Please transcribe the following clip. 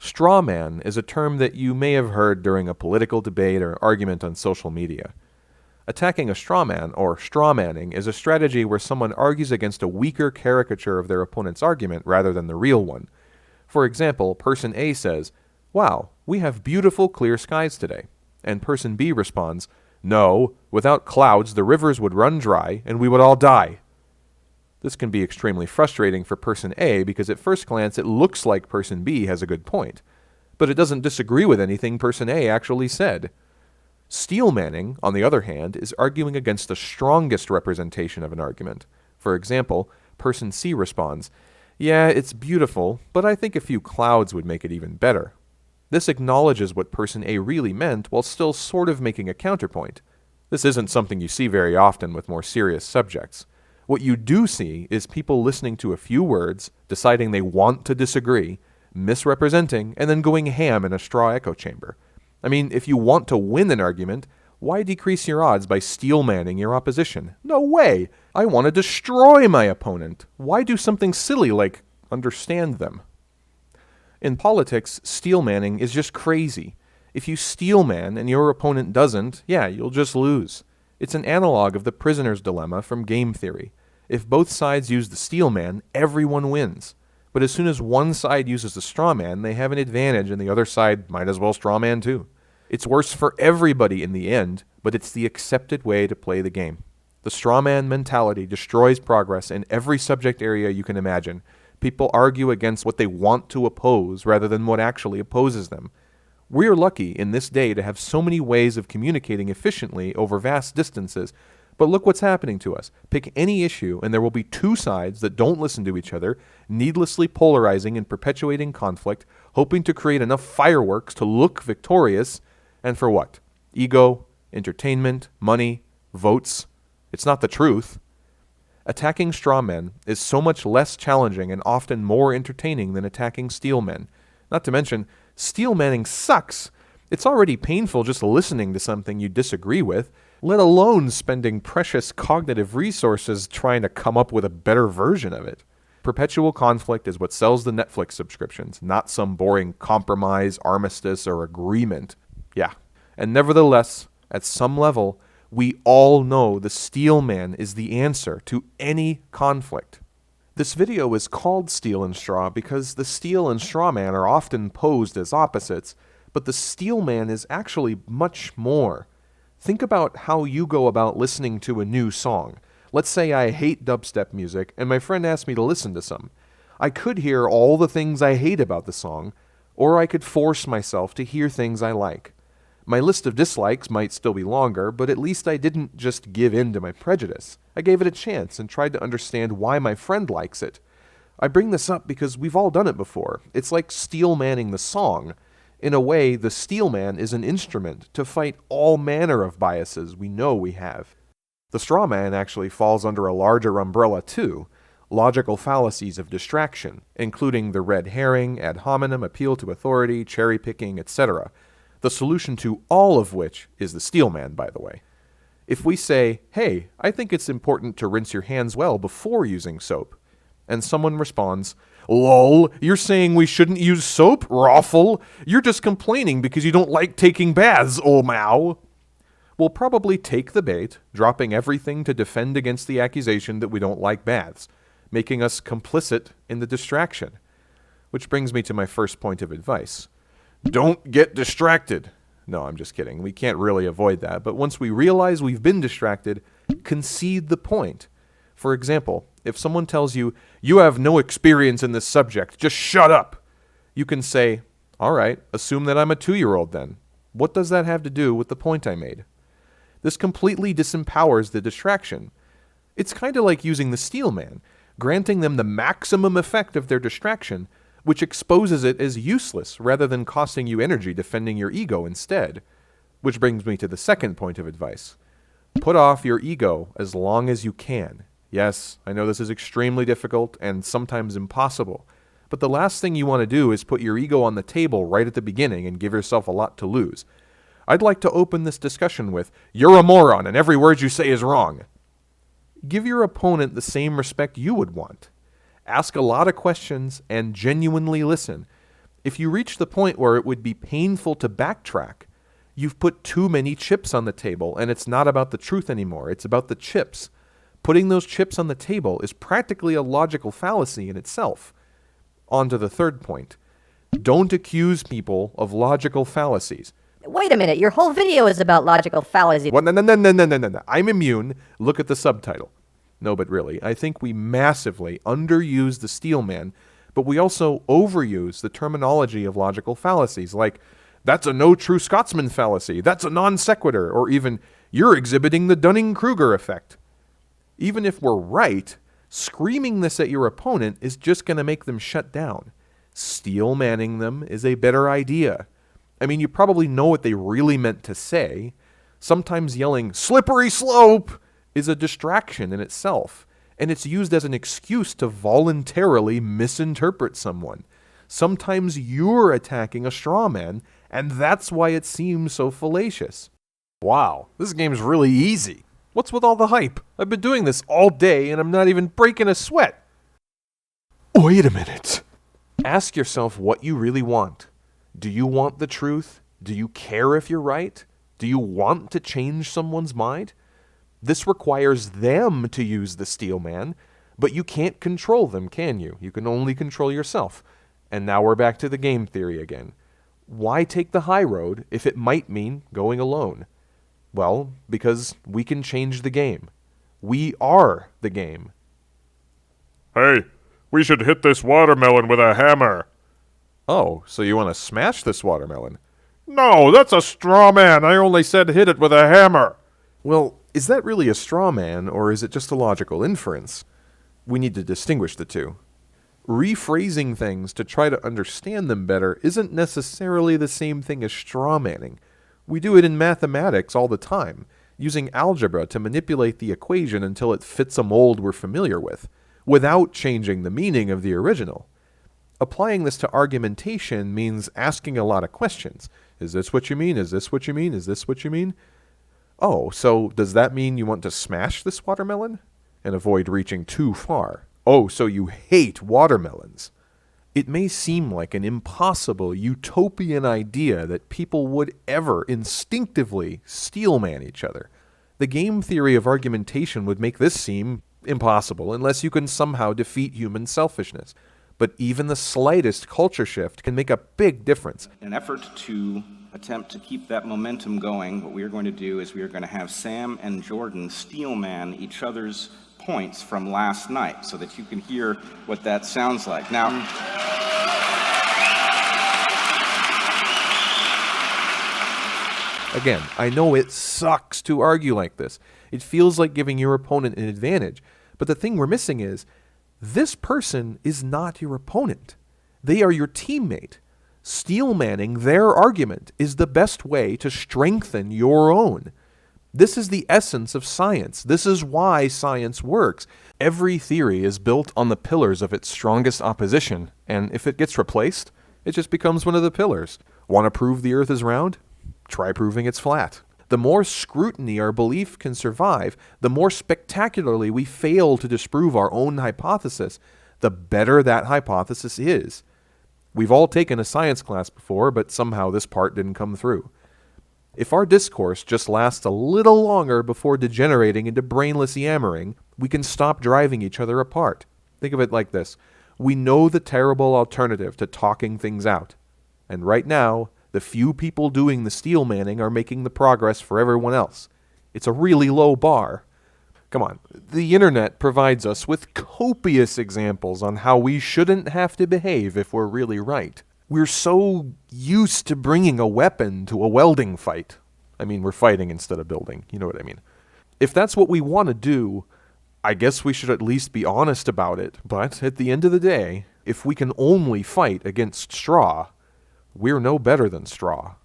Straw man is a term that you may have heard during a political debate or argument on social media. Attacking a straw man, or straw manning, is a strategy where someone argues against a weaker caricature of their opponent's argument rather than the real one. For example, person A says, "Wow, we have beautiful clear skies today." And person B responds, "No, without clouds the rivers would run dry and we would all die." This can be extremely frustrating for person A because at first glance it looks like person B has a good point, but it doesn't disagree with anything person A actually said. Steel manning, on the other hand, is arguing against the strongest representation of an argument. For example, person C responds, "Yeah, it's beautiful, but I think a few clouds would make it even better." This acknowledges what person A really meant while still sort of making a counterpoint. This isn't something you see very often with more serious subjects. What you do see is people listening to a few words, deciding they want to disagree, misrepresenting, and then going ham in a straw echo chamber. I mean, if you want to win an argument, why decrease your odds by steel manning your opposition? No way! I want to destroy my opponent. Why do something silly like understand them? In politics, steel manning is just crazy. If you steel man and your opponent doesn't, yeah, you'll just lose. It's an analog of the prisoner's dilemma from game theory. If both sides use the steel man, everyone wins. But as soon as one side uses the straw man, they have an advantage and the other side might as well straw man too. It's worse for everybody in the end, but it's the accepted way to play the game. The straw man mentality destroys progress in every subject area you can imagine. People argue against what they want to oppose rather than what actually opposes them. We're lucky in this day to have so many ways of communicating efficiently over vast distances, but look what's happening to us. Pick any issue and there will be two sides that don't listen to each other, needlessly polarizing and perpetuating conflict, hoping to create enough fireworks to look victorious, and for what? Ego, entertainment, money, votes. It's not the truth. Attacking straw men is so much less challenging and often more entertaining than attacking steel men. Not to mention, steel manning sucks. It's already painful just listening to something you disagree with, let alone spending precious cognitive resources trying to come up with a better version of it. Perpetual conflict is what sells the Netflix subscriptions, not some boring compromise, armistice, or agreement. Yeah. And nevertheless, at some level, we all know the steel man is the answer to any conflict. This video is called Steel and Straw because the steel and straw man are often posed as opposites, but the steel man is actually much more. Think about how you go about listening to a new song. Let's say I hate dubstep music and my friend asked me to listen to some. I could hear all the things I hate about the song, or I could force myself to hear things I like. My list of dislikes might still be longer, but at least I didn't just give in to my prejudice. I gave it a chance and tried to understand why my friend likes it. I bring this up because we've all done it before. It's like steel manning the song. In a way, the steel man is an instrument to fight all manner of biases we know we have. The straw man actually falls under a larger umbrella too, logical fallacies of distraction, including the red herring, ad hominem, appeal to authority, cherry-picking, etc., the solution to all of which is the steel man, by the way. If we say, "Hey, I think it's important to rinse your hands well before using soap," and someone responds, "Lol, you're saying we shouldn't use soap, Raffle? You're just complaining because you don't like taking baths, oh Mao." We'll probably take the bait, dropping everything to defend against the accusation that we don't like baths, making us complicit in the distraction. Which brings me to my first point of advice. Don't get distracted. No, I'm just kidding. We can't really avoid that. But once we realize we've been distracted, concede the point. For example, if someone tells you, "You have no experience in this subject, just shut up," you can say, "All right, assume that I'm a 2-year-old then. What does that have to do with the point I made?" This completely disempowers the distraction. It's kind of like using the steel man, granting them the maximum effect of their distraction, which exposes it as useless rather than costing you energy defending your ego instead. Which brings me to the second point of advice. Put off your ego as long as you can. Yes, I know this is extremely difficult and sometimes impossible, but the last thing you want to do is put your ego on the table right at the beginning and give yourself a lot to lose. I'd like to open this discussion with, "You're a moron and every word you say is wrong." Give your opponent the same respect you would want. Ask a lot of questions and genuinely listen. If you reach the point where it would be painful to backtrack, you've put too many chips on the table, and it's not about the truth anymore. It's about the chips. Putting those chips on the table is practically a logical fallacy in itself. On to the third point. Don't accuse people of logical fallacies. Wait a minute, your whole video is about logical fallacy. What? No. I'm immune. Look at the subtitle. No, but really, I think we massively underuse the steel man, but we also overuse the terminology of logical fallacies, like, that's a no true Scotsman fallacy, that's a non sequitur, or even, you're exhibiting the Dunning-Kruger effect. Even if we're right, screaming this at your opponent is just going to make them shut down. Steel manning them is a better idea. I mean, you probably know what they really meant to say. Sometimes yelling, slippery slope, is a distraction in itself, and it's used as an excuse to voluntarily misinterpret someone. Sometimes you're attacking a straw man, and that's why it seems so fallacious. Wow, this game's really easy. What's with all the hype? I've been doing this all day, and I'm not even breaking a sweat. Wait a minute. Ask yourself what you really want. Do you want the truth? Do you care if you're right? Do you want to change someone's mind? This requires them to use the steel man, but you can't control them, can you? You can only control yourself. And now we're back to the game theory again. Why take the high road if it might mean going alone? Well, because we can change the game. We are the game. Hey, we should hit this watermelon with a hammer. Oh, so you want to smash this watermelon? No, that's a straw man. I only said hit it with a hammer. Well, is that really a straw man, or is it just a logical inference? We need to distinguish the two. Rephrasing things to try to understand them better isn't necessarily the same thing as straw manning. We do it in mathematics all the time, using algebra to manipulate the equation until it fits a mold we're familiar with, without changing the meaning of the original. Applying this to argumentation means asking a lot of questions. Is this what you mean? Is this what you mean? Is this what you mean? Oh, so does that mean you want to smash this watermelon? And avoid reaching too far. Oh, so you hate watermelons. It may seem like an impossible utopian idea that people would ever instinctively steelman each other. The game theory of argumentation would make this seem impossible unless you can somehow defeat human selfishness. But even the slightest culture shift can make a big difference. In an effort to attempt to keep that momentum going, what we are going to do is we are going to have Sam and Jordan steelman each other's points from last night so that you can hear what that sounds like. Now, again, I know it sucks to argue like this. It feels like giving your opponent an advantage. But the thing we're missing is, this person is not your opponent. They are your teammate. Steelmanning their argument is the best way to strengthen your own. This is the essence of science. This is why science works. Every theory is built on the pillars of its strongest opposition, and if it gets replaced, it just becomes one of the pillars. Want to prove the earth is round? Try proving it's flat. The more scrutiny our belief can survive, the more spectacularly we fail to disprove our own hypothesis, the better that hypothesis is. We've all taken a science class before, but somehow this part didn't come through. If our discourse just lasts a little longer before degenerating into brainless yammering, we can stop driving each other apart. Think of it like this. We know the terrible alternative to talking things out. And right now, the few people doing the steelmanning are making the progress for everyone else. It's a really low bar. Come on, the internet provides us with copious examples on how we shouldn't have to behave if we're really right. We're so used to bringing a weapon to a welding fight. I mean, we're fighting instead of building, you know what I mean. If that's what we want to do, I guess we should at least be honest about it. But at the end of the day, if we can only fight against straw, we're no better than straw.